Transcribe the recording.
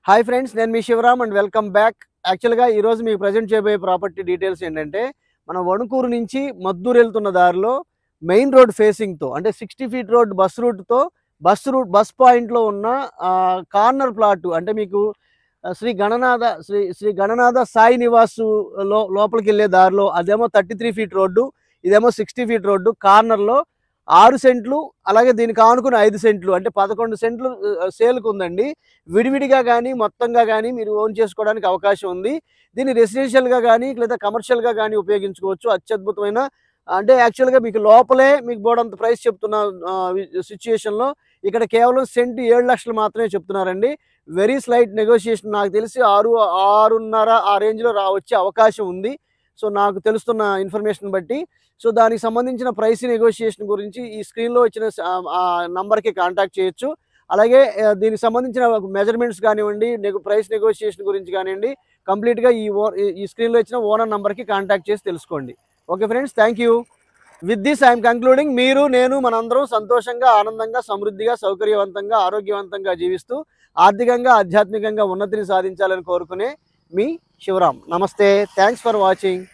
Hi friends, నేను మీ Shivaram and welcome back. యాక్చువల్గా ఈరోజు మీకు ప్రజెంట్ చేయబోయే ప్రాపర్టీ డీటెయిల్స్ ఏంటంటే, మనం వణుకూరు నుంచి మద్దూరు వెళ్తున్న దారిలో మెయిన్ రోడ్ ఫేసింగ్తో అంటే 60 ఫీట్ రోడ్ బస్ రూట్తో బస్ పాయింట్లో ఉన్న కార్నర్ ప్లాట్ అంటే మీకు శ్రీ గణనాథ సాయి నివాసు లోపలికి వెళ్ళే దారిలో అదేమో 33 ఫీట్ రోడ్డు, ఇదేమో 60 ఫీట్ రోడ్డు. కార్నర్లో 6 సెంట్లు, అలాగే దీనికి ఆనుకుని 5 సెంట్లు అంటే 11 సెంట్లు సేల్కు ఉందండి. విడివిడిగా కానీ మొత్తంగా కానీ మీరు ఓన్ చేసుకోవడానికి అవకాశం ఉంది. దీన్ని రెసిడెన్షియల్గా కానీ లేదా కమర్షియల్గా కానీ ఉపయోగించుకోవచ్చు. అత్యద్భుతమైన అంటే యాక్చువల్గా మీకు లోపలే మీకు బోర్డంత ప్రైస్ చెప్తున్న సిచ్యుయేషన్లో ఇక్కడ కేవలం సెంటు 7 లక్షలు మాత్రమే చెప్తున్నారండి. వెరీ స్లైట్ నెగోషియేషన్, నాకు తెలిసి 6.5 ఆ రేంజ్లో వచ్చే అవకాశం ఉంది. సో నాకు తెలుస్తున్న ఇన్ఫర్మేషన్ బట్టి. సో దానికి సంబంధించిన ప్రైస్ నెగోషియేషన్ గురించి ఈ స్క్రీన్లో వచ్చిన నంబర్కి కాంటాక్ట్ చేయొచ్చు. అలాగే దీనికి సంబంధించిన మెజర్మెంట్స్ కానివ్వండి, ప్రైస్ నెగోషియేషన్ గురించి కానివ్వండి, కంప్లీట్గా ఈ స్క్రీన్లో ఇచ్చిన ఓనర్ నంబర్కి కాంటాక్ట్ చేసి తెలుసుకోండి. Okay friends, thank you. With this I'm concluding. మీరు, నేను, మనందరం సంతోషంగా, ఆనందంగా, సమృద్ధిగా, సౌకర్యవంతంగా, ఆరోగ్యవంతంగా జీవిస్తూ ఆర్థికంగా, ఆధ్యాత్మికంగా ఉన్నతిని సాధించాలని కోరుకునే మీ శివరామ్. నమస్తే, థ్యాంక్స్ ఫర్ వాచింగ్.